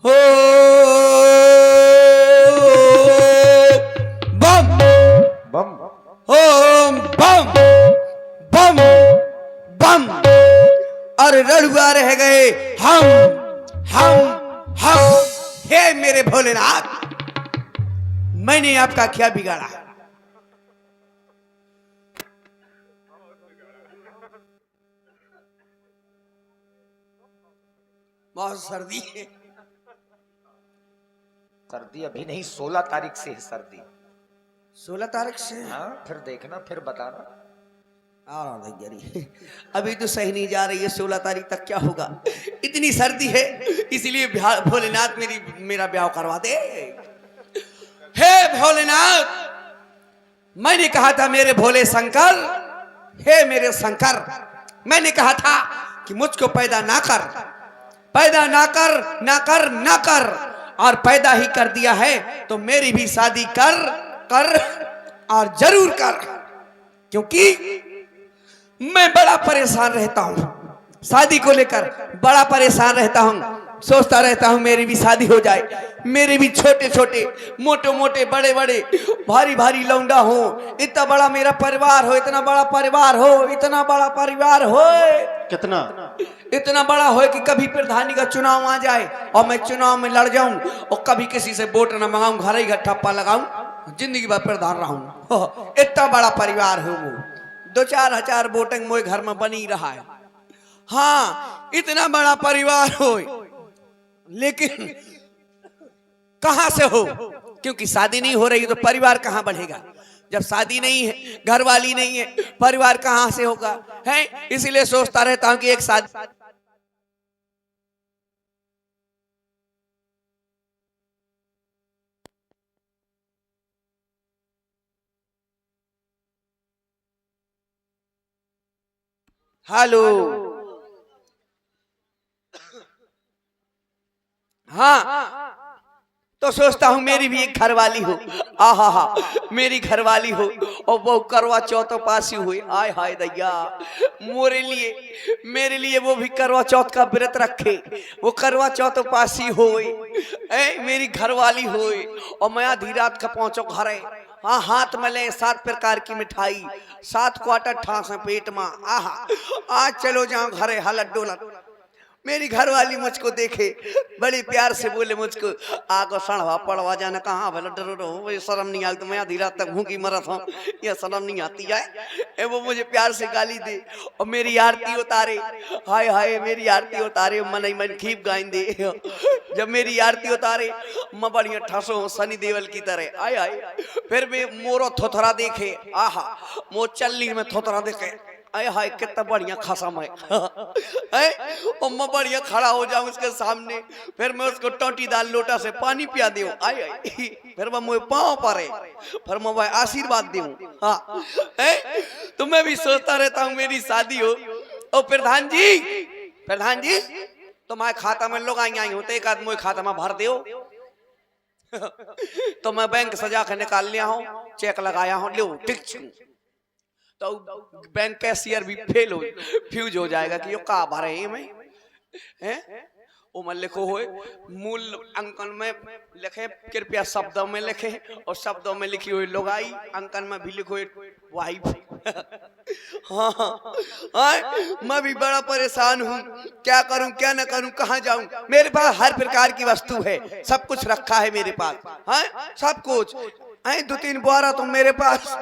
हो बम बम ओम बम बम बम। और रड़ुआ रह गए हम। हे मेरे भोलेनाथ, मैंने आपका क्या बिगाड़ा? बहुत सर्दी है। सर्दी अभी नहीं, 16 तारीख से है सर्दी। 16 तारीख से? हाँ, फिर देखना, फिर बताना। अभी तो सही नहीं जा रही है, 16 तारीख तक क्या होगा? इतनी सर्दी है, इसीलिए भोलेनाथ मेरा ब्याह करवा दे। हे भोलेनाथ, मैंने कहा था मेरे भोले शंकर, हे मेरे शंकर, मैंने कहा था कि मुझको पैदा ना कर, पैदा ना कर, ना कर, ना कर, और पैदा ही कर दिया है तो मेरी भी शादी कर और जरूर कर, क्योंकि मैं बड़ा परेशान रहता हूं शादी को लेकर, बड़ा परेशान रहता हूं, सोचता रहता हूं मेरी भी शादी हो जाए, मेरे भी छोटे छोटे मोटे मोटे बड़े बड़े भारी भारी लौंडा हो, इतना बड़ा मेरा परिवार हो, इतना बड़ा परिवार हो, इतना बड़ा परिवार हो, कितना इतना बड़ा हो कि कभी प्रधानी का चुनाव आ जाए और मैं चुनाव में लड़ जाऊं और कभी किसी से वोट न मंगाऊं, घर ही घर ठप्पा लगाऊं, जिंदगी भर प्रधान रहूं। इतना बड़ा परिवार हो, वो 2-4 हजार वोटिंग मोए घर में बनी रहा है। हाँ, इतना बड़ा परिवार हो, लेकिन कहां से हो? क्योंकि शादी नहीं हो रही तो परिवार कहां बढ़ेगा? जब शादी नहीं है, घर वाली नहीं है, परिवार कहां से होगा? है, इसीलिए सोचता रहता हूं कि एक शादी। हेलो, हाँ, तो सोचता हूँ मेरी भी एक घरवाली हो, आहा, मेरी घरवाली हो और वो करवा चौथ पासी हुई, आय हाय दैया, मेरे लिए वो भी करवा चौथ का व्रत रखे, वो करवा चौथ पासी होए, मेरी घरवाली होए और मैं आधी रात का पहुंचो घरे। हाँ, हाथ में ले 7 प्रकार की मिठाई, 7 क्वार्टर ठास पेट में, आहा, आज चलो जाओ घरे हलत डोलत। मेरी घरवाली मुझको देखे, बड़े प्यार से बोले मुझको, आगो सड़वा पड़वा जाना कहाँ भला डरो रहो, ये शर्म नहीं आई तो मैं आधी रात तक भूखी मरत हूँ, ये शर्म नहीं आती है। वो मुझे प्यार से गाली दे और मेरी आरती उतारे, हाय हाय मेरी आरती उतारे, मन ही मन खीप गाइन दे। जब मेरी आरती उतारे मैं बढ़िया ठसो सनी देवल की तरह, आय हाय, फिर मैं मोरो थोथरा देखे, आहा, मो चल्ली में थोथरा देखे, अरे हाय कितना बढ़िया खसम है, और मैं बढ़िया खड़ा हो जाऊं उसके सामने, फिर मैं उसको टोटीदार लोटा से पानी पिया दूं, आय फिर मैं मुझे पाँव परे, फिर मैं भाई आशीर्वाद दूं। हाँ, तो मैं भी सोचता रहता हूँ मेरी शादी हो, और प्रधान जी तुम्हारे खाता में लोग आई होते, एक आदमी खाता में भर दो, तो मैं बैंक सजा के निकाल लिया हूँ, चेक लगाया हूँ, लो टिक, तो बैंक कैशियर भी फ्यूज हो जाएगा कि यो का भरे हैं मैं, हैं वो मैं लिखो होए, मूल अंकन में लिखे, कृपया शब्दों में लिखे, और शब्दों में लिखी हुई लुगाई, अंकन में भी लिखो वाइफ। हाँ, मैं भी बड़ा परेशान हूँ, क्या करूँ क्या न करूँ, कहाँ जाऊँ? मेरे पास हर प्रकार की वस्तु है, सब कुछ रखा है मेरे पास, हाँ सब कुछ, 2-3 बोरा तो मेरे पास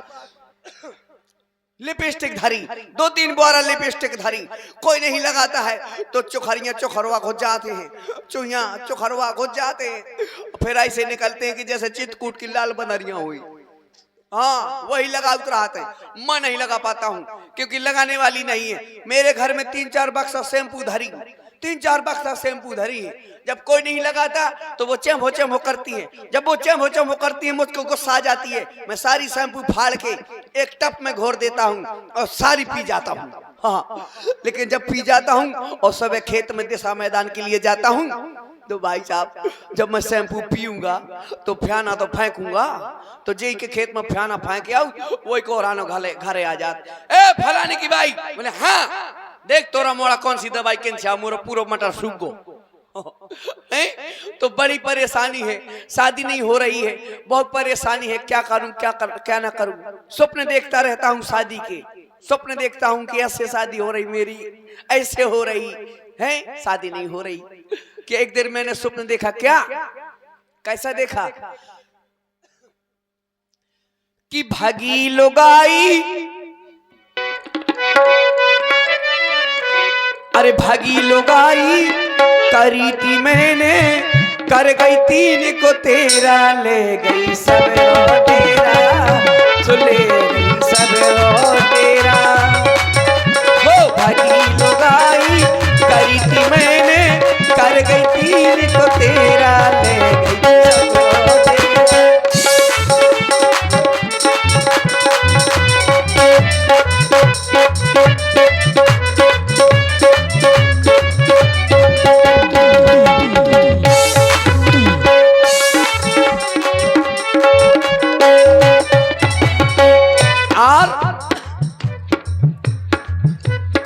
लिपस्टिक धरी, 2-3 बोरा लिपस्टिक धरी, कोई नहीं लगाता है तो चुखरियां चुखरवा घुस जाते हैं, चुहिया चुखरवा घुस जाते हैं, फिर ऐसे निकलते हैं कि जैसे चितकूट की लाल बनरियां हुई। हाँ, वही लगा उतराते हैं, मैं नहीं लगा पाता हूँ क्योंकि लगाने वाली नहीं है। मेरे घर में 3-4 बक्सा शैम्पू धरी, 3-4 बक्सा शैम्पू धरी है, जब कोई नहीं लगाता तो वो चैम करती है, जब वो चैम करती है मुझको गुस्सा आ जाती है, मैं सारी शैम्पू फाड़ के एक टप में घोर देता हूँ और सारी पी जाता हूँ। हाँ, लेकिन जब पी जाता हूँ और सुबह खेत में दिशा मैदान के लिए जाता हूँ तो भाई साहब जब मैं शैम्पू पीऊंगा तो फ्याना तो फेंकूंगा, तो जे के खेत में फ्याना फेंक आऊ, वही कोहरानो घरे आ जात, ए फलाने की भाई, बोले हाँ देख तोरा मोड़ा कौन सी दवाई केन छा, मोरा पूरा मटर सूख गो। तो बड़ी परेशानी है, शादी नहीं हो रही है, बहुत परेशानी है, क्या करूं क्या ना करूं। स्वप्न देखता रहता हूं शादी के, स्वप्न देखता हूं कि ऐसे शादी हो रही मेरी, ऐसे हो रही है, शादी नहीं हो रही। कि एक दिन मैंने स्वप्न देखा, क्या कैसा देखा कि भागी लुगाई, अरे भागी लुगाई करी थी मैंने, कर गई 3 को तेरा, ले गई सब तेरा, तो ले गई सब तेरा। हो भागी लुगाई करी थी मैंने, कर गई 3 को तेरा, ले गई सब तेरा।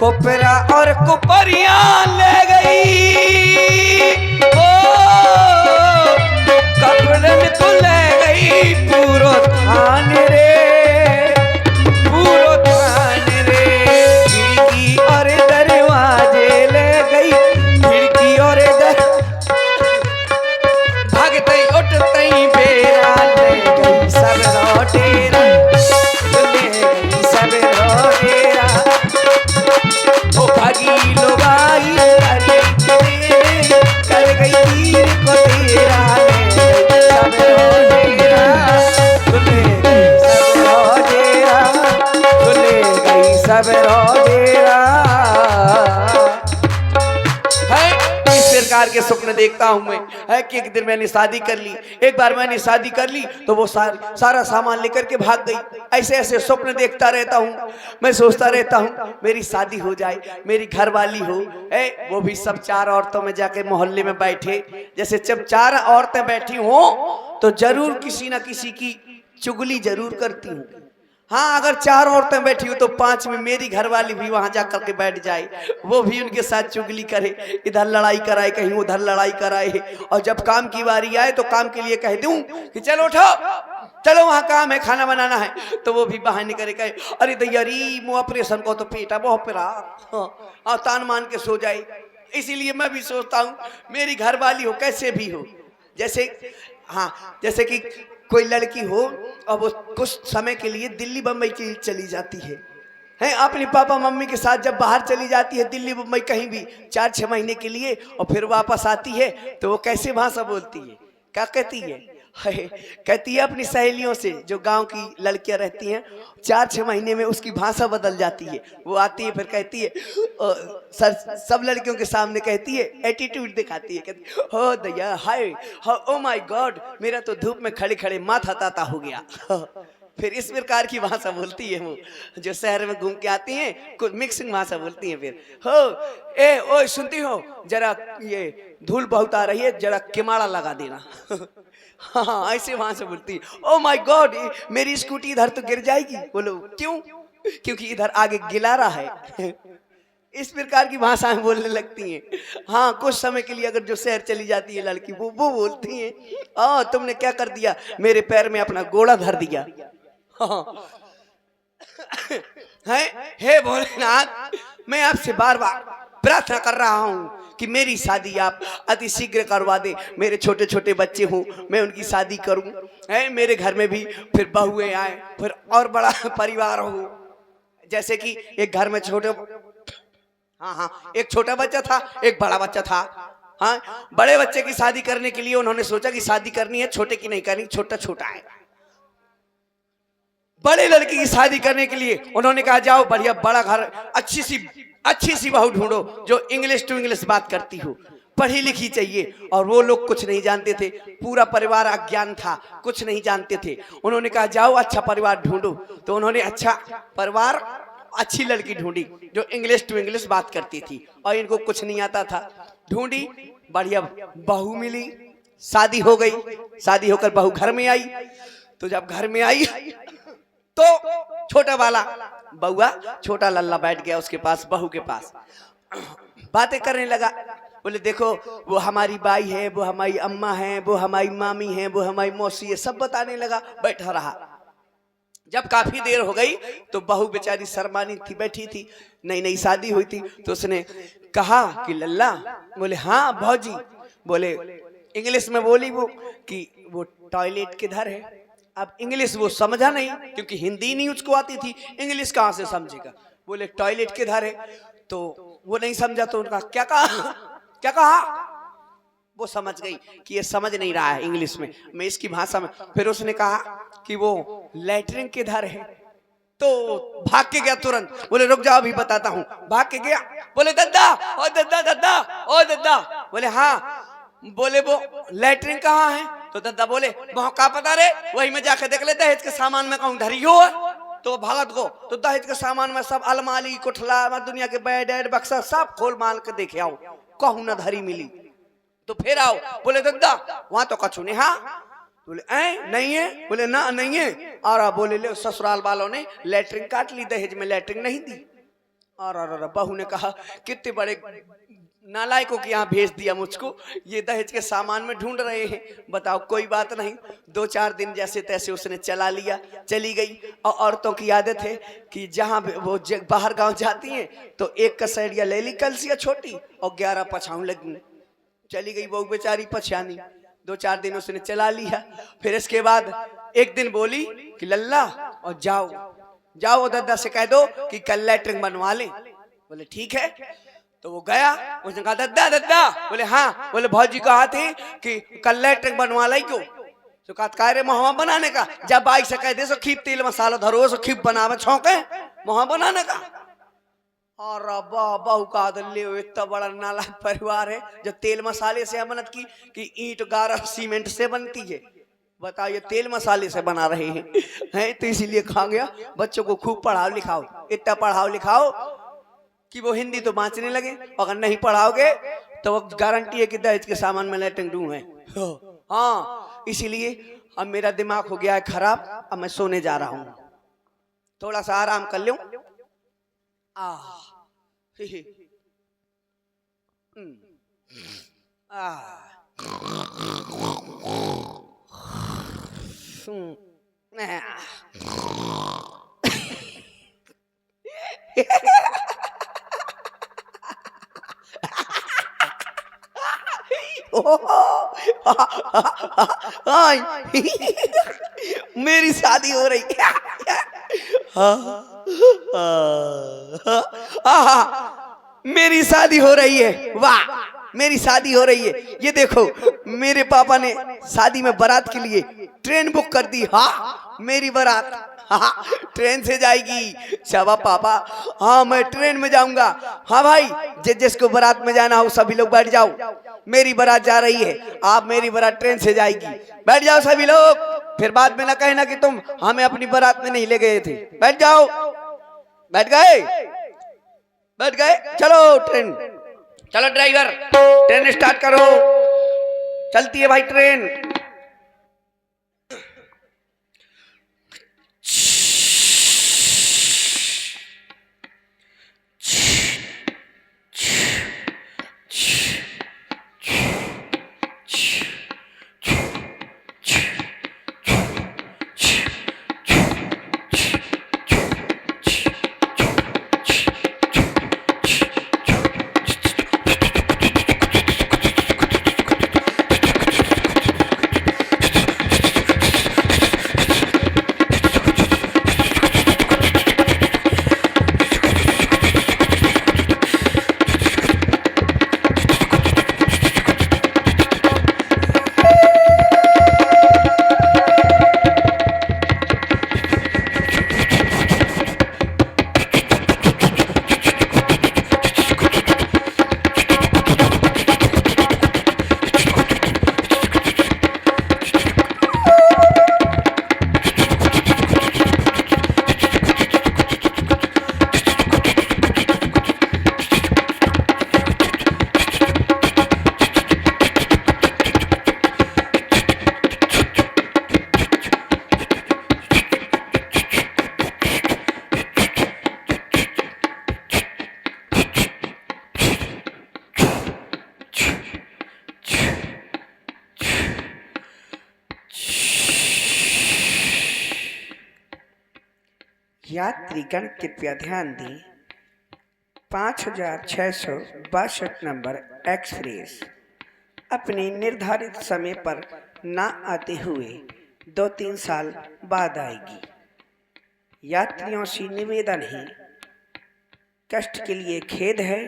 कोपरा और कुपरिया ले गई, ओ कपड़न तो ले गई पूरो थान रे, पूरो थान रे। खिड़की और दरवाजे ले गई, खिड़की और भागते उठते बेरा, ले गई सब रोटेरा, ले गई सब रोटेरा। ओ भागी लुगाई कर गई 3 को तेरा, सब रोटेरा, ले गई सब रोटेरा, ले गई सब रोटेरा। इस प्रकार के स्वप्न देखता हूं मैं, है कि एक दिन मैंने शादी कर ली। एक बार मैंने शादी कर ली तो वो सारा सामान लेकर के भाग गई। ऐसे ऐसे स्वप्न देखता रहता हूं, मैं सोचता रहता हूं मेरी शादी हो जाए, मेरी घरवाली हो, वो भी सब 4 औरतों में जाके मोहल्ले में बैठे। जैसे जब 4 औरतें बैठी हो तो जरूर किसी ना किसी की चुगली जरूर करती हूँ। हाँ, अगर 4 औरतें बैठी हो तो 5 में मेरी घरवाली भी वहां जाकर के बैठ जाए, वो भी उनके साथ चुगली करे, इधर लड़ाई कराए, कहीं उधर लड़ाई कराए। और जब काम की बारी आए तो काम के लिए कह दूं कि चलो उठो, चलो वहां काम है, खाना बनाना है, तो वो भी बहाने करे, कहे अरे दैयारी मुँह ऑपरेशन को तो पेटा बहुत पिरा, और तान मान के सो जाए। इसीलिए मैं भी सोचता हूँ मेरी घरवाली हो कैसे भी हो, जैसे हाँ, जैसे कि कोई लड़की हो और वो कुछ समय के लिए दिल्ली बम्बई के लिए चली जाती है अपने पापा मम्मी के साथ जब बाहर चली जाती है दिल्ली बम्बई कहीं भी 4-6 महीने के लिए, और फिर वापस आती है तो वो कैसे भाषा बोलती है, क्या कहती है? कहती है अपनी सहेलियों से, जो गांव की लड़कियां रहती हैं, 4-6 महीने में उसकी भाषा बदल जाती है। वो आती है फिर कहती है, सब लड़कियों के सामने कहती है, एटीट्यूड दिखाती है, कहती हो दैया हाय, ओ माय गॉड, मेरा तो धूप में खड़े खड़े माथा ताता हो गया। फिर इस प्रकार की भाषा बोलती है वो, जो शहर में घूम के आती हैं, कुछ मिक्सिंग भाषा बोलती हैं। फिर हो ओ सुनती हो, जरा ये धूल बहुत आ रही है, जरा किमाड़ा लगा देना। हाँ, ऐसे वहां से बोलती है। ओ माय गॉड, मेरी स्कूटी इधर तो गिर जाएगी। बोलो क्यों? क्योंकि इधर आगे गिलारा है। इस प्रकार की भाषाएं बोलने लगती हैं। हाँ, कुछ समय के लिए अगर जो शहर चली जाती है लड़की, वो बोलती है, तुमने क्या कर दिया, मेरे पैर में अपना गोड़ा धर दिया। हाँ। हे भोलेनाथ, मैं आपसे बार बार प्रार्थना कर रहा हूँ कि मेरी शादी आप अति शीघ्र करवा दे। मेरे छोटे छोटे बच्चे हों, मैं उनकी शादी करूं, मेरे घर में भी फिर बहुएं आए, फिर और बड़ा परिवार हो। जैसे कि एक घर में एक छोटा बच्चा था, एक बड़ा बच्चा था। हाँ, बड़े बच्चे की शादी करने के लिए उन्होंने सोचा कि शादी करनी है, छोटे की नहीं करनी, छोटा छोटा है। बड़े लड़की की शादी करने के लिए उन्होंने कहा जाओ बढ़िया बड़ा घर, अच्छी सी बहू ढूंढो जो इंग्लिश टू इंग्लिश बात करती हो, पढ़ी लिखी चाहिए। और वो लोग कुछ नहीं जानते थे, पूरा परिवार अज्ञान था, कुछ नहीं जानते थे। उन्होंने कहा जाओ अच्छा परिवार ढूंढो, तो उन्होंने अच्छा परिवार, अच्छी लड़की ढूंढी जो इंग्लिश टू इंग्लिश बात करती थी, और इनको कुछ नहीं आता था। ढूंढी, बढ़िया बहू मिली, शादी हो गई। शादी होकर बहू घर में आई, तो जब घर में आई तो छोटा वाला बउआ, छोटा लल्ला बैठ गया उसके पास, बहू के पास, बातें करने लगा। बोले देखो वो हमारी बाई है, वो हमारी अम्मा है, वो हमारी मामी है, वो हमारी मौसी है, सब बताने लगा। बैठा रहा। जब काफी देर हो गई तो बहू बेचारी शर्मानी थी, बैठी थी, नई नई शादी हुई थी। तो उसने कहा कि लल्ला, बोले हाँ भौजी। बोले इंग्लिश में बोली वो कि वो टॉयलेट किधर है। अब इंग्लिश वो समझा नहीं क्योंकि हिंदी नहीं उसको आती थी, इंग्लिश कहाँ से समझेगा। बोले टॉयलेट किधर है, तो वो नहीं समझा। तो उनका क्या कहा, क्या कहा, वो समझ गई कि ये समझ नहीं रहा है इंग्लिश में, मैं इसकी भाषा में। फिर उसने कहा कि वो लैट्रिन किधर है। तो भाग के गया तुरंत। बोले रुक जाओ अभी बताता हूँ। भाग के गया। बोले दद्दा, ओ दद्दा, दद्दा, ओ दद्दा। बोले हाँ। बोले वो लैट्रिन कहाँ है। तो दद्दा बोले वहां का पता रे, वही में जाके देख ले, दहेज के सामान में कहूँ धरी हो। तो भागत को तो दहेज के सामान में सब अलमारी कोठला दुनिया के बेड बक्सा सब खोल माल के देखे आओ, कहूँ ना धरी मिली। तो फिर आओ। बोले दद्दा वहां तो कछु नहीं। हाँ। बोले नहीं है। बोले ना नहीं है। और बोले ले ससुराल वालों ने लैट्रिन काट ली, दहेज में लैट्रिन नहीं दी। और बहू ने कहा कितने बड़े नालायकों के यहाँ भेज दिया मुझको, ये दहेज के सामान में ढूंढ रहे हैं। बताओ कोई बात नहीं। 2-4 दिन जैसे तैसे उसने चला लिया, चली गई। और औरतों की आदत है कि जहाँ वो बाहर गांव जाती हैं तो एक कसैड़िया ले ली कलसिया छोटी और 11 पछाऊं लगी। चली गई बहू बेचारी पछानी। 2-4 दिन उसने चला लिया। फिर इसके बाद एक दिन बोली कि लल्ला और जाओ जाओ दद्दा से कह दो कि कल लैट्रिन बनवा ले। बोले ठीक है। तो वो गया। उसने कहा दद्दा दद्दा। बोले हाँ। बोले भौजी कहा थी कि कल लैट्रिन बनवा लाई क्यों। तो कहा रे मोहम्मद बनाने का, जब बाइक से कह दे सो खीप तेल मसाला धरो सो खीप बनावे छौके मोहम्मद बनाने का। और बहू का ले इतना बड़ा नाला परिवार है जो तेल मसाले से बनत की कि ईंट गारा सीमेंट से बनती है। बताइए तेल मसाले से बना रहे हैं। तो इसीलिए कहा गया बच्चों को खूब पढ़ाओ लिखाओ, इतना पढ़ाओ लिखाओ कि वो हिंदी तो बाँचने लगे। अगर नहीं पढ़ाओगे तो वो गारंटी है कि दहेज के सामान में लैट्रिन डूं है। हाँ इसीलिए अब मेरा दिमाग हो गया है खराब, अब मैं सोने जा रहा हूँ, थोड़ा सा आराम कर लूं। मेरी शादी हो रही है। मेरी शादी हो रही है। वाह मेरी शादी हो रही है। ये देखो मेरे पापा ने शादी में बारात के लिए ट्रेन बुक कर दी। हाँ मेरी बारात हाँ ट्रेन से जाएगी। शाबा पापा, हाँ मैं ट्रेन में जाऊंगा। हाँ भाई जिसको बारात में जाना हो सभी लोग बैठ जाओ, मेरी बारात जा रही है। आप मेरी बारात ट्रेन से जाएगी, बैठ जाओ सभी लोग। फिर बाद में ना कहना कि तुम हमें अपनी बारात में नहीं ले गए थे। बैठ जाओ। बैठ गए, बैठ गए। चलो ट्रेन, चलो ड्राइवर ट्रेन स्टार्ट करो। चलती है भाई ट्रेन। यात्रीगण कृपया ध्यान दें, 5662 नंबर एक्सप्रेस अपने निर्धारित समय पर ना आते हुए 2-3 साल बाद आएगी। यात्रियों से निवेदन है, कष्ट के लिए खेद है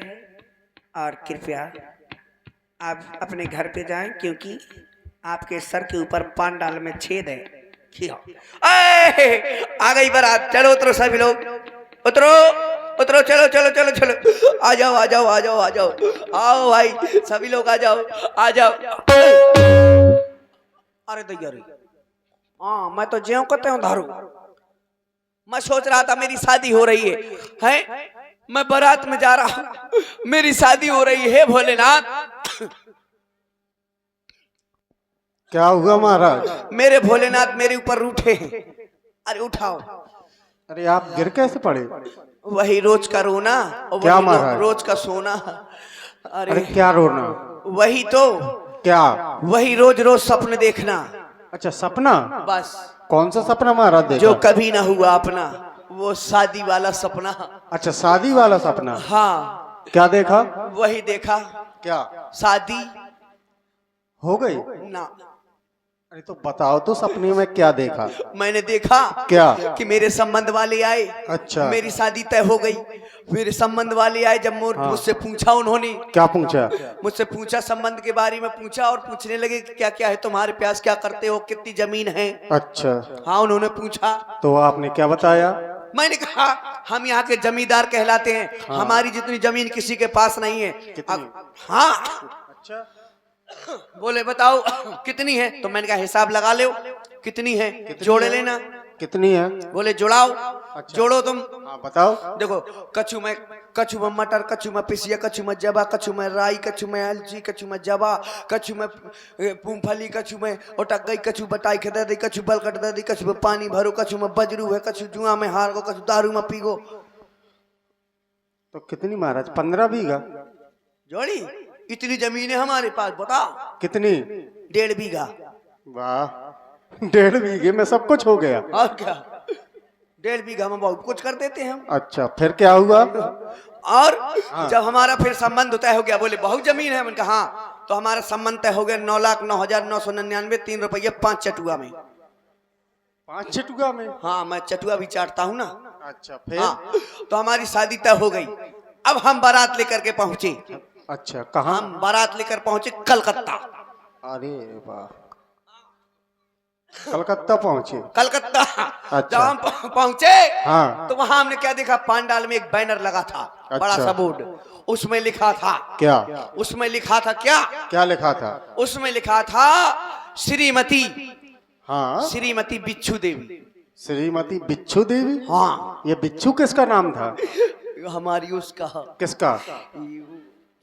और कृपया आप अपने घर पे जाएं, क्योंकि आपके सर के ऊपर पांडाल में छेद है। आ गई बारात, चलो उतरो सभी लोग, उतरो उतरो, चलो चलो चलो चलो, आ जाओ आ जाओ आ जाओ आ जाओ, आओ भाई सभी लोग आ जाओ आ जाओ। अरे दैया रे, हाँ मैं तो ज्यों कहते हूँ धारू। मैं सोच रहा था मेरी शादी हो रही है? मैं बारात में जा रहा हूँ, मेरी शादी हो रही है। भोलेनाथ, क्या हुआ महाराज? मेरे भोलेनाथ मेरे ऊपर रूठे हैं। अरे उठाओ। अरे आप गिर कैसे पड़े? वही रोज का रोना और क्या वही महाराज? रोज का सोना। अरे क्या रोना? वही तो, क्या? वही रोज रोज सपने देखना। अच्छा सपना? बस कौन सा सपना महाराज देखा? जो कभी ना हुआ अपना, वो शादी वाला सपना। अच्छा शादी वाला सपना? हाँ। क्या देखा? वही देखा। क्या शादी हो गई? ना। अरे तो बताओ तो सपने में क्या देखा? मैंने देखा क्या? कि मेरे संबंध वाले आए। अच्छा। मेरी शादी तय हो गई। मेरे संबंध वाले आए, जब मुझसे पूछा उन्होंने। क्या पूछा? मुझसे पूछा, संबंध के बारे में पूछा और पूछने लगे कि क्या क्या है तुम्हारे प्यास, क्या करते हो, कितनी जमीन है। अच्छा हाँ उन्होंने पूछा। तो आपने क्या बताया? मैंने कहा हम यहाँ के जमींदार कहलाते हैं। हाँ। हमारी जितनी जमीन किसी के पास नहीं है। कितनी? हाँ। अच्छा बोले बताओ कितनी है? तो मैंने कहा हिसाब लगा लो कितनी है, जोड़ लेना। कितनी है? बोले जोड़ाओ। अच्छा। जोड़ो तुम। हाँ बताओ। देखो, कछु में मटर, कछु में पिसिया, कछु में जबा, कछु में राई, कछु में अलची, कछु में जबा, कछु में मूंगफली, कछु में उटक गई, कछु बटाई के दे दी, कछु बल कट दे दी, कछु में पानी भरो, कछु में बजरू है, कछु जुआ में हार गो, कछु दारू में पीगो। तो कितनी महाराज? 15 बीघा? जोड़ी इतनी जमीन है हमारे पास, बताओ। कितनी? 1.5 बीघा। वाह, 1.5 बीघे में सब कुछ हो गया? और क्या, 1.5 बीघा में बहुत कुछ कर देते हैं हम। अच्छा फिर क्या हुआ? और हाँ। जब हमारा फिर संबंध तय हो गया, बोले बहुत जमीन है। मैंने कहा हाँ। तो हमारा संबंध तय हो गया 9,09,999 3 रुपये 5 चटुआ में। 5 चटुआ में? हाँ मैं चटुआ भी चाटता हूँ ना। अच्छा फिर? हाँ, तो हमारी शादी तय हो गई। अब हम बारात लेकर के पहुंचे। अच्छा कहाँ? हम बारात लेकर पहुंचे कलकत्ता। अरे वाह, कलकत्ता पहुंचे? कलकत्ता। अच्छा। जब हम पहुंचे हाँ। तो वहां हमने क्या देखा, पांडाल में एक बैनर लगा था। अच्छा। बड़ा सा बोर्ड, उसमें लिखा था क्या? उसमें लिखा था क्या? क्या लिखा था? उसमें लिखा था श्रीमती। हाँ श्रीमती बिच्छू देवी। श्रीमती बिच्छू देवी? हाँ। ये बिच्छू किसका नाम था? हमारी उसका, किसका?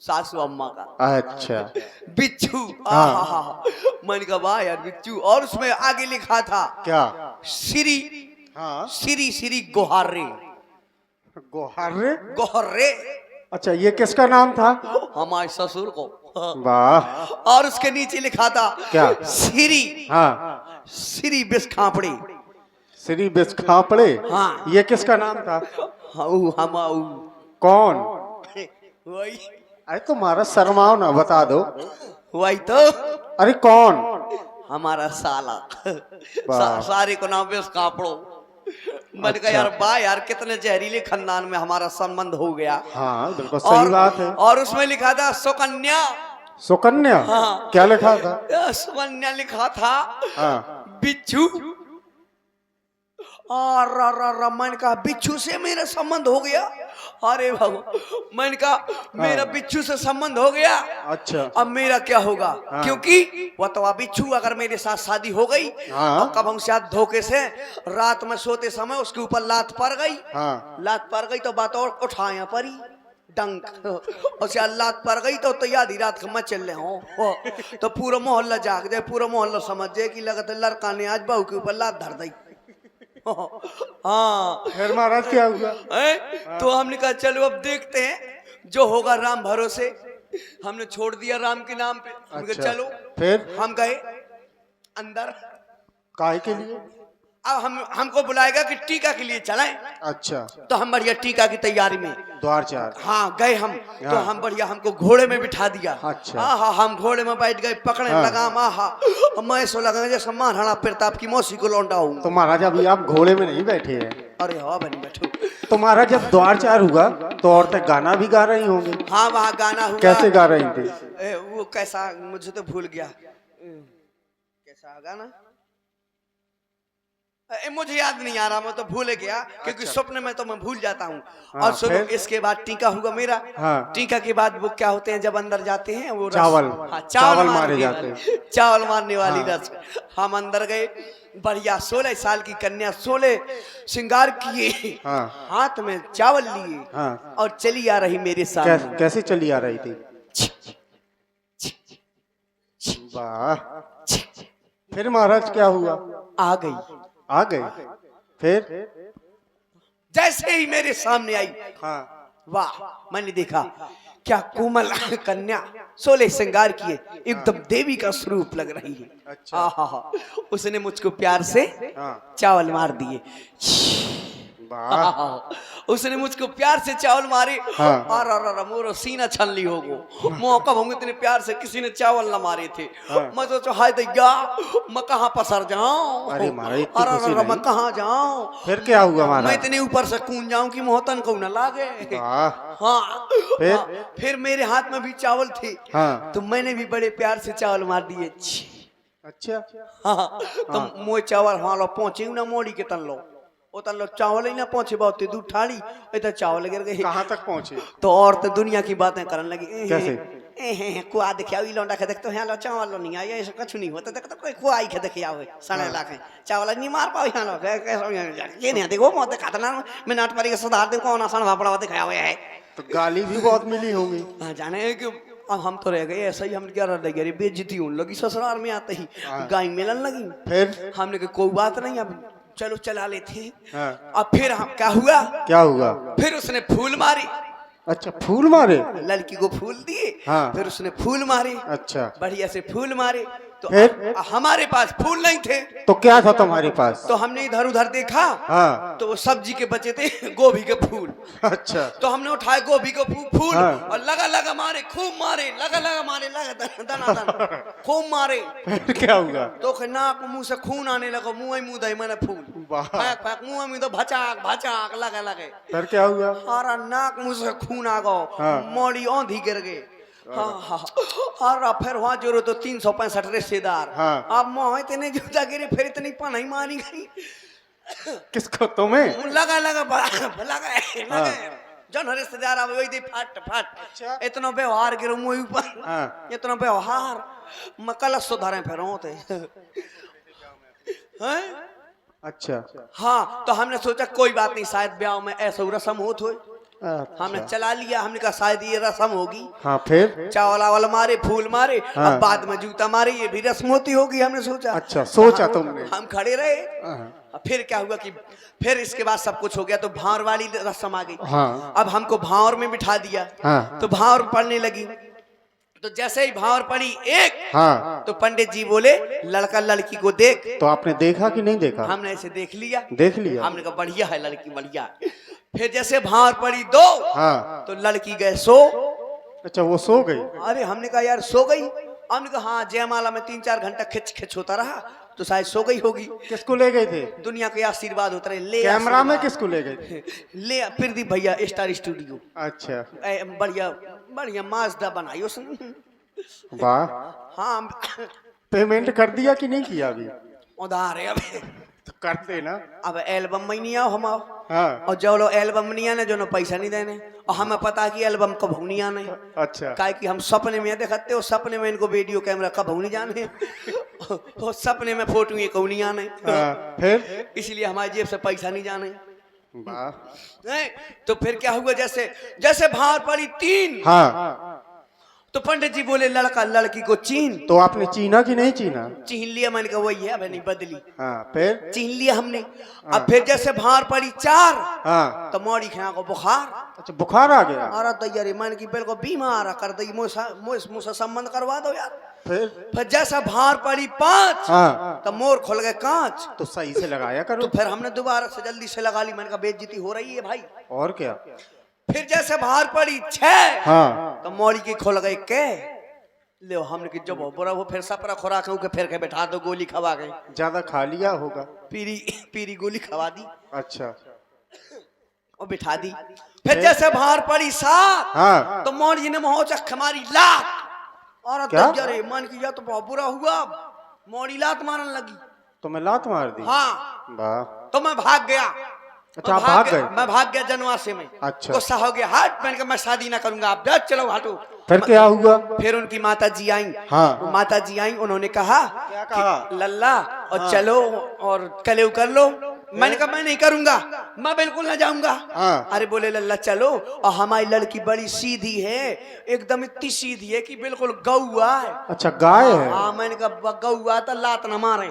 सासू अम्मा का। अच्छा बिच्छू। हाँ। मैंने कहा वाह यार बिच्छू। और उसमें आगे लिखा था क्या? श्री। हाँ श्री श्री गोहारे। गोहारे? गोहर्रे। अच्छा ये किसका नाम था? हमारे ससुर को। वाह। और उसके नीचे लिखा था क्या? श्री। हाँ श्री बिस्खापड़ी। श्री बिस्खापड़े? हाँ। ये किसका नाम था? हमाऊ। कौन? वही अरे तुम्हारा शर्माओ ना, बता दो। वही तो अरे कौन? हमारा साला। वाह। सारे को नाम बिस्खापड़ो। मैंने कहा अच्छा। यार वाह यार, कितने जहरीले खानदान में हमारा संबंध हो गया। हाँ बिल्कुल सही बात है। और उसमें लिखा था सुकन्या। सुकन्या? हाँ। क्या लिखा था? सुकन्या लिखा था। हाँ। बिच्छू। और मैंने कहा बिच्छू से मेरा संबंध हो गया। अरे बाबू, मैंने कहा मेरा बिच्छू से संबंध हो गया। अच्छा। अब मेरा क्या होगा? हाँ। क्योंकि वह तो बिच्छू अगर मेरे साथ शादी हो गई, हाँ। और कब हम शायद धोखे से रात में सोते समय उसके ऊपर लात पड़ गई। हाँ। लात पड़ गई तो बात और उठाया परी डंक। और शायद लात पड़ गई तो आधी रात को मैं चल रहे हो तो पूरा मोहल्ला जाग जाए, पूरा मोहल्ला समझ जाए कि लगता लड़का ने आज बहू के ऊपर लात धर दी। हाँ। फिर महाराज क्या हुआ? तो हमने कहा चलो अब देखते हैं जो होगा राम भरोसे। हमने छोड़ दिया राम के नाम पे। हमने कहा अच्छा। चलो। फिर? हम गए अंदर। काहे के लिए? अब हमको बुलाएगा कि टीका के लिए चलें, अच्छा, तो हम बढ़िया टीका की तैयारी में द्वार चार। हाँ गए हम। तो हाँ। हम बढ़िया हमको घोड़े में बिठा दिया। अच्छा। हाँ हम घोड़े में बैठ गए, पकड़ने हाँ। लगा मैं सो लगा जैसे महाराणा प्रताप की मौसी को लौंडा हूँ। तो महाराज अभी आप घोड़े में नहीं बैठे हैं। अरे हाँ बनी बैठो। तो महाराज जब द्वार चार हुआ तो औरतें गाना भी गा रही होंगी। हाँ वहाँ गाना हुआ। कैसे गा रही थी? वो कैसा, मुझे तो भूल गया कैसा गाना, मुझे याद नहीं आ रहा, मैं तो भूल गया क्योंकि अच्छा। स्वप्न में तो मैं भूल जाता हूँ। हाँ, और सुनो फिर? इसके बाद टीका हुआ मेरा। हाँ। टीका के बाद वो क्या होते हैं जब अंदर जाते हैं वो चावल। हाँ, चावल मारे मारने जाते वाली, चावल मारने वाली हाँ। रस्म। हम अंदर गए, बढ़िया 16 साल की कन्या 16 श्रृंगार किए, हाँ। हाथ में चावल लिए हाँ। और चली आ रही मेरे सामने। कैसे चली आ रही थी? वाह। फिर महाराज क्या हुआ? आ गई। आ गई। फिर? जैसे ही मेरे सामने आई, हाँ। वाह, मैंने देखा क्या कोमल कन्या 16 श्रृंगार किए, एकदम देवी का स्वरूप लग रही है। अच्छा। आहा, उसने मुझको प्यार से हाँ। चावल मार दिए। वाह। उसने मुझको प्यार से चावल मारे। हाँ। और मोरो सीना छन ली होगो, मौका होंगे इतने प्यार से किसी ने चावल न मारे थे। हाँ। मैं तो हाय दैया, मैं कहाँ पसर जाऊं, अरे महाराज इतनी खुशी मैं नहीं। कहाँ जाऊं, फिर क्या हुआ मैं महाराज? इतने ऊपर से कूद जाऊं कि मोहतन को न लागे। वाह। हाँ फिर? हाँ, फिर मेरे हाथ में भी चावल थे। हाँ। तो मैंने भी बड़े प्यार से चावल मार दिए। अच्छा। हाँ, तो मोए चावल हाँ लो पहुंचे ना मोड़ी के तन लो, वो तन लो चावल ही ना पहुंचे, बहुत दूर ठाड़ी इधर चावल गिर गए। कहाँ तक पहुँचे? तो और तो दुनिया की बातें करने लगी। कैसे? कुआ देखिया लौंडा के देखते हैं लो चावल नहीं आया, ऐसा कुछ नहीं होता, देखो कोई कुआई के देखिया हुए सने लाखे चावल नहीं मार पाओ यहाँ लोग कैसे ये नहीं देखो मौत खाता ना मैं नाट पारी के सुधार दे कौन आसान भापड़ा दिखाया हुआ है। तो गाली भी बहुत मिली होंगी। हाँ, जाने कि अब हम तो रह गए ऐसा ही, हमने क्या रह गए बेइज्जती होने लगी ससुराल में आते ही। गाय मिलन लगी। फिर? हमने कहा कोई बात नहीं, अब चलो चला लेते। हाँ। अब फिर हम क्या हुआ, क्या हुआ? फिर उसने फूल मारी। अच्छा, फूल मारे? लड़की को फूल दिए। हाँ। फिर उसने फूल मारे, अच्छा। बढ़िया से फूल मारे। तो फिर? हमारे पास फूल नहीं थे, तो क्या था तुम्हारे पास? तो हमने इधर उधर देखा। हाँ। तो वो सब्जी के बचे थे गोभी के फूल। अच्छा। तो हमने उठाए गोभी को फूल हाँ। और लगा मारे, खूब मारे, लगा मारे, दना खूब मारे। फिर क्या हुआ? तो नाक मुंह से खून आने लगा, मुंह दे मैंने फूल वाह। फेंक मुंह में, तो भचाक भचाक लगे। फिर क्या हुआ? हमारा नाक मुंह से खून आ गो। हाँ। मोड़ी औंधी गिर गए। हाँ। और फिर वहाँ जोरो तो 365 रिश्तेदार। हाँ। अब मोह इतने जूता गिरे, फिर इतनी पनाई मारी गई। किसको? तुम्हें? लगा हाँ। जन रिश्तेदार अब वही दे फट अच्छा। इतना व्यवहार गिरो मुँह ऊपर। हाँ। इतना व्यवहार मैं कलश सुधारे फिर होते हैं। अच्छा। हाँ, तो हमने सोचा कोई बात नहीं, शायद ब्याह में ऐसा रस्म होत हो। हमने अच्छा। चला लिया, हमने कहा शायद ये रस्म होगी। हाँ। फिर? चावल आवल मारे, फूल मारे। हाँ। अब बाद में जूता मारे, ये भी रस्म होती होगी हमने सोचा। अच्छा, सोचा तुमने? हम खड़े रहे। हाँ। अब फिर क्या हुआ कि फिर इसके बाद सब कुछ हो गया, तो भांवर वाली रस्म आ गई। हाँ। अब हमको भांवर में बिठा दिया। हाँ। तो भांवर पढ़ने लगी। तो जैसे ही भांवर पड़ी एक, हाँ। तो पंडित जी बोले लड़का लड़की को देख। तो आपने देखा कि नहीं देखा? हमने ऐसे देख लिया। देख लिया। हमने कहा बढ़िया है लड़की, बढ़िया। फिर जैसे भांवर पड़ी दो, हाँ। तो लड़की गए सो। अच्छा, वो सो गई? अरे हमने कहा यार सो गई। हमने कहा हाँ, जयमाला में 3-4 घंटा खिच होता रहा, तो शायद सो गई होगी। किसको ले गए थे? दुनिया के आशीर्वाद होता रहे। ले कैमरा में आशीर्वाद। किसको ले गए थे? ले प्रदीप भैया स्टार स्टूडियो। अच्छा। बढ़िया बढ़िया माजदा बनाई उसने। वाह। हाँ पेमेंट कर दिया कि नहीं किया अभी? उधार है अब। तो कर देना। अब एल्बम में नहीं आओ हम आओ। हाँ। और जो लोग एल्बम नहीं आने, जो पैसा नहीं देने, और हमें पता कि एल्बम कब नहीं आने। अच्छा। काहे कि हम सपने में देखते हो, सपने में इनको वीडियो कैमरा कब नहीं जाने। और सपने में फोटो ये कब नहीं आने। हाँ। फिर? इसलिए हमारी जेब से पैसा नहीं जाने। वाह। नहीं तो फिर क्या हुआ, जैसे जैसे भार पड़ी 3। हाँ। तो पंडित जी बोले लड़का लड़की को चीन। तो आपने चीना कि नहीं चीना? चीन लिया। मैंने कहा वही है, अब नहीं बदली। हाँ। फिर? चीन लिया हमने। अब फिर जैसे भार पड़ी 4, हाँ। तो मोड़ी खा को बुखार। अच्छा, बुखार आ गया? अरे तैयारी मन की बिल्कुल बीमार कर दी। मुझसे संबंध करवा दो यार। फिर जैसा भार पड़ी 5 हाँ तो मोर खुल गए कांच। तो सही से लगाया करो। तो फिर हमने दोबारा से जल्दी से लगा ली। मैंने कहा बेइज्जती हो रही है भाई। और क्या। फिर जैसे भार पड़ी 6 हाँ तो मौड़ी की खुल गए के। ले हमने की जब बुरा वो फिर सपरा खुराक के फिर के बैठा दो, गोली खवा गई। ज्यादा खा लिया होगा। पीरी गोली खवा दी अच्छा और बिठा दी। फिर जैसे भार पड़ी 7 हाँ तो मौड़ी ने मोह चख मारी लात। और क्या? अरे मन की जा तो बहुत बुरा हुआ। मौड़ी लात मारने लगी। तो मैं लात मार दी। हाँ वाह। तो मैं भाग गया। अच्छा आप भाग गए। मैं भाग गया जनवासे में। अच्छा। गुस्सा हो गया। हट, मैंने कहा मैं शादी ना करूंगा, आप जा चलो हटो। फिर क्या हुआ। फिर उनकी माता जी आई। हाँ। वो माता जी आई, उन्होंने कहा क्या कहा। लल्ला और चलो और कलेव कर लो। मैंने कहा मैं नहीं करूंगा, मैं बिल्कुल ना जाऊंगा। हाँ। अरे बोले लल्ला चलो, और हमारी लड़की बड़ी सीधी है, एकदम इतनी सीधी है कि बिल्कुल गौआ है। अच्छा गाय है। हाँ मैंने कहा गौआ तो लात न मारे,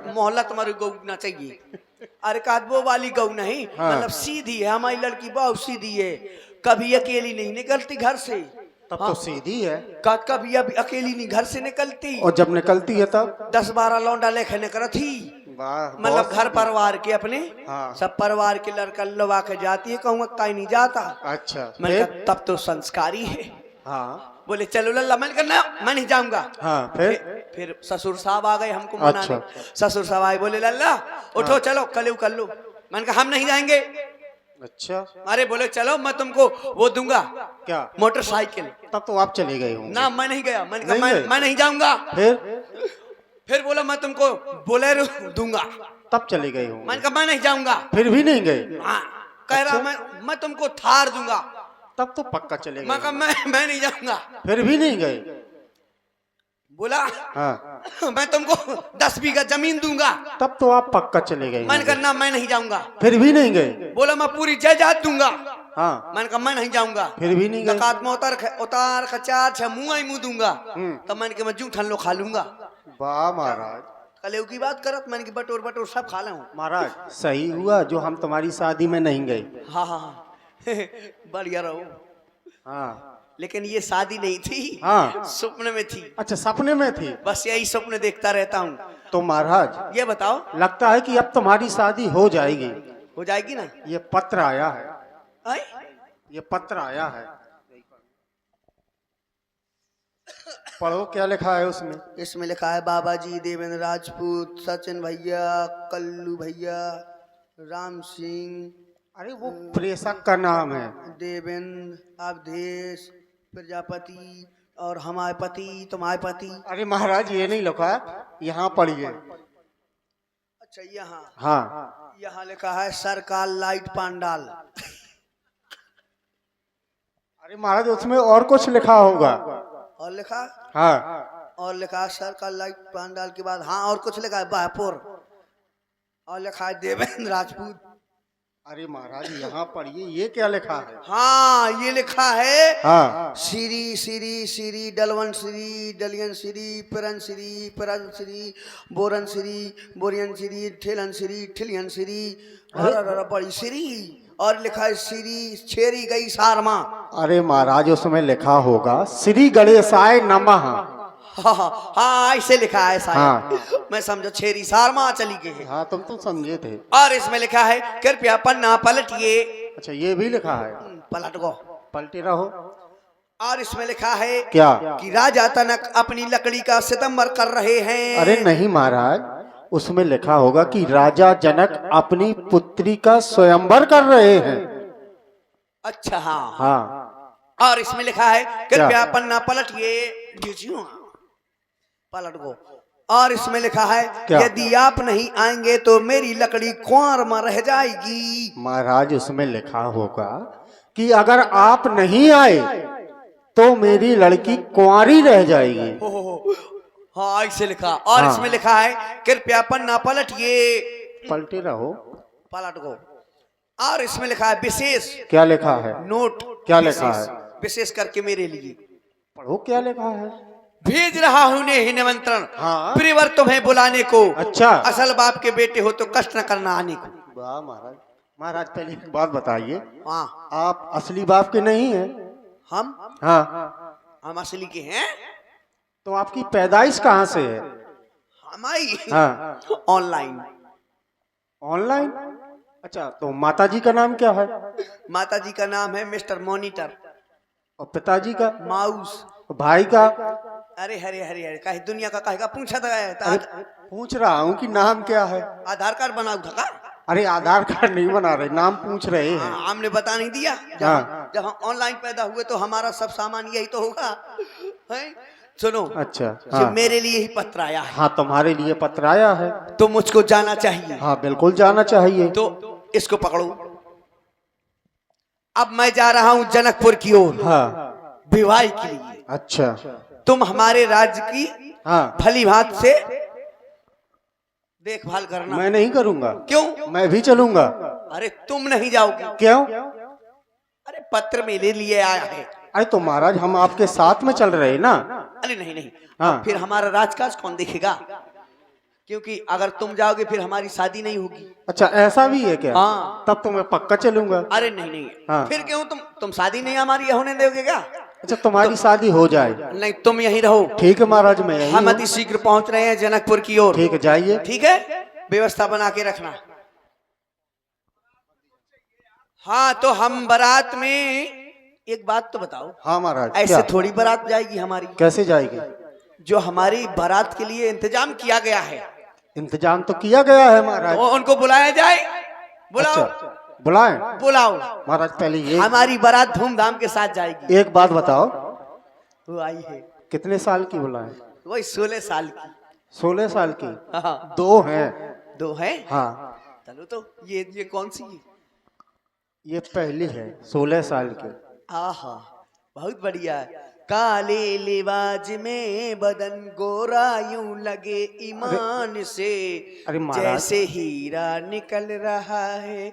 मोहल्लत मारे गौ ना चाहिए। अरे कहा वो वाली गौ नहीं, हाँ। मतलब सीधी है हमारी लड़की, बहुत सीधी है, कभी अकेली नहीं निकलती घर से। तब तो सीधी है। कभी अभी अकेली नहीं घर से निकलती। और जब निकलती है तब 10-12 लौंडा लेके निकल थी। वाह। मतलब घर परिवार के अपने हाँ। सब परिवार के लड़का लवा के जाती है, कहूँगा कहीं नहीं जाता। अच्छा मैंने कहा तब तो संस्कारी है। हाँ बोले चलो लल्ला। मैंने कहा ना मैं नहीं जाऊंगा। हाँ फिर ससुर साहब आ गए हमको मनाने। अच्छा। ससुर साहब आए, बोले लल्ला उठो चलो कलेव कर लो। मैंने कहा हम नहीं जाएंगे। अच्छा। अरे बोले चलो मैं तुमको वो दूंगा, क्या। मोटरसाइकिल। तब तो आप चले गए होंगे। ना मैं नहीं गया। मैंने कहा नहीं गए? मैं नहीं जाऊंगा। फिर बोला मैं तुमको बोलेरो दूंगा। तब चले गए होंगे। मैंने कहा मैं नहीं जाऊंगा। फिर भी नहीं गए। हाँ, कह रहा मैं तुमको थार दूंगा। तब तो पक्का चले गए। मैं कहा मैं नहीं जाऊंगा। फिर भी नहीं गए। बोला हाँ। मैं तुमको 10 बीघा जमीन दूंगा। तब तो आप पक्का चले गए। मैंने कहा ना मैं नहीं जाऊंगा। फिर भी नहीं गए। बोला मैं पूरी जायदाद दूंगा। हाँ। मैंने कहा मैं नहीं जाऊंगा। फिर भी नहीं गए। जकात में उतार खचार छह मुंह दूंगा। तब मैंने कहा मैं जूठन लो खा लूंगा। वाह महाराज। कलेव की बात करत, मैंने की बटोर सब खा ले। महाराज सही हुआ जो हम तुम्हारी शादी में नहीं गए। हाँ हाँ बढ़िया रहो। हाँ लेकिन ये शादी नहीं थी। हाँ। सपने में थी। अच्छा सपने में थी। बस यही सपने देखता रहता हूँ। तो महाराज ये बताओ, लगता है कि अब तुम्हारी शादी हो जाएगी। हो जाएगी ना। ये पत्र आया है। आए? ये पत्र आया है, पढ़ो क्या लिखा है उसमें। इसमें लिखा है बाबा जी, देवेंद्र राजपूत, सचिन भैया, कल्लू भैया, राम सिंह। अरे वो प्रेषक का नाम है। देवेंद्र, अवधेश, प्रजापति और हमारे पति, तुम्हारे पति। अरे महाराज ये नहीं लिखा है, यहाँ पढ़िए। अच्छा यहाँ। हाँ यहाँ लिखा है सरकार लाइट पांडाल। अरे महाराज उसमें और कुछ लिखा होगा। और लिखा, हाँ और लिखा है सरकार लाइट पांडाल के बाद हाँ और कुछ लिखा है बहपुर, और लिखा है देवेंद्र राजपूत। अरे महाराज यहाँ पढ़िए, ये क्या लिखा है। हाँ ये लिखा है हाँ श्री श्री श्री डलवन श्री डलियन श्री परन श्री परन श्री बोरन श्री बोरियन श्री ठेलन श्री ठिलियन श्री और बड़ी श्री, और लिखा है श्री छेरी गई सारमा। अरे महाराज उसमें लिखा होगा श्री गणेशाय नमः। हाँ ऐसे लिखा है शायद। हाँ। मैं समझो छेरी सारमा चली गई है। हाँ तुम तो समझे थे। और इसमें लिखा है कृपया पन्ना पलटिए। अच्छा ये भी लिखा है, पलट गो, पलटे रहो। और इसमें लिखा है क्या कि राजा तनक अपनी लकड़ी का सितंबर कर रहे हैं। अरे नहीं महाराज उसमें लिखा होगा कि राजा जनक अपनी पुत्री का स्वयंवर कर रहे हैं। अच्छा हाँ। हाँ और इसमें लिखा है कृपया पन्ना पलटिए। पलट गो। और इसमें लिखा है यदि आप नहीं आएंगे तो मेरी लकड़ी कुंवर में रह जाएगी। महाराज उसमें लिखा होगा कि अगर आप नहीं आए तो मेरी लड़की कुंवारी रह जाएगी। हाँ ऐसे लिखा। और हाँ। इसमें लिखा है कृपया पन्ना पलटिए। पलटे रहो। पलट गो। और इसमें लिखा है विशेष। क्या लिखा है। नोट। क्या लिखा है। विशेष करके मेरे लिए पढ़ो क्या लिखा है। भेज रहा हूँ ही निमंत्रण। हाँ। प्रिवर तुम्हें बुलाने को। अच्छा। असल बाप के बेटे हो तो कष्ट न करना आने को। वाह महाराज। महाराज पहले एक बात बताइए, हाँ आप असली बाप के नहीं हैं। हम हाँ असली के हैं। तो आपकी पैदाइश कहाँ से है? हमारी हाँ, ऑनलाइन। ऑनलाइन। अच्छा, तो माता जी का नाम क्या है? माता जी का नाम है मिस्टर मॉनिटर। और पिताजी का? माउस। भाई का? अरे हरे हरे हरे, काहे दुनिया का कहेगा पूछा था, अरे पूछ रहा हूँ कि नाम क्या है। आधार कार्ड बनाऊ था का? अरे आधार कार्ड नहीं बना रहे, नाम पूछ रहे हैं। हाँ, हमने बता नहीं दिया। हाँ। जब हम ऑनलाइन पैदा हुए तो हमारा सब सामान यही तो होगा, है? सुनो, अच्छा, जो हाँ। मेरे लिए ही पत्र आया है, हाँ, तुम्हारे लिए पत्र आया है। तो मुझको जाना चाहिए। हाँ, बिल्कुल जाना चाहिए। तो इसको पकड़ो। अब मैं जा रहा हूँ जनकपुर की ओर, हाँ। विवाह के लिए। अच्छा। तुम हमारे राज्य की हाँ, भली भांति से देखभाल करना। मैं नहीं करूँगा। क्यों? मैं भी चलूंगा। अरे तुम नहीं जाओगे। क्यों? अरे पत्र मेरे लिए आया है। अरे तो महाराज, हम आपके साथ में चल रहे हैं ना। अरे नहीं नहीं, हाँ। अब फिर हमारा राजकाज कौन देखेगा? क्योंकि अगर तुम जाओगे फिर हमारी शादी नहीं होगी। अच्छा, ऐसा भी है क्या? हाँ। तब तो मैं पक्का चलूंगा। अरे नहीं नहीं, हाँ। फिर क्यों? तुम शादी नहीं हमारी होने दोगे क्या? अच्छा, तुम्हारी शादी हो जाए। नहीं, तुम यहीं रहो। ठीक है महाराज, मैं यहीं हम हूँ। अति शीघ्र पहुंच रहे हैं जनकपुर की ओर। ठीक है, जाइए। ठीक है, व्यवस्था बना के रखना। हाँ, तो हम बारात में एक बात तो बताओ। हाँ महाराज। ऐसे क्या? थोड़ी बारात जाएगी हमारी। कैसे जाएगी? जो हमारी बारात के लिए इंतजाम किया गया है, इंतजाम तो किया गया है महाराज। तो उनको बुलाया जाए। बुलाओ। अच्छा, बुलाएं। बुलाओ। महाराज पहले ये हमारी बारात धूमधाम के साथ जाएगी। एक बात बताओ, वो आई है, कितने साल की बुलाएं? वही 16 साल की। 16 साल की? हाँ, 2 हैं। 2 है। हाँ, चलो, तो ये कौन सी है? ये पहली है, 16 साल की। आहा, बहुत बढ़िया है। काले लिबाज में बदन गोरा यूं लगे ईमान से, अरे महाराज। जैसे हीरा निकल रहा है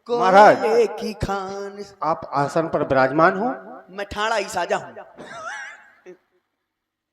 महाराज। कोयले की खान। आप आसन पर विराजमान हो। मैं ठाड़ा ही साजा हूँ।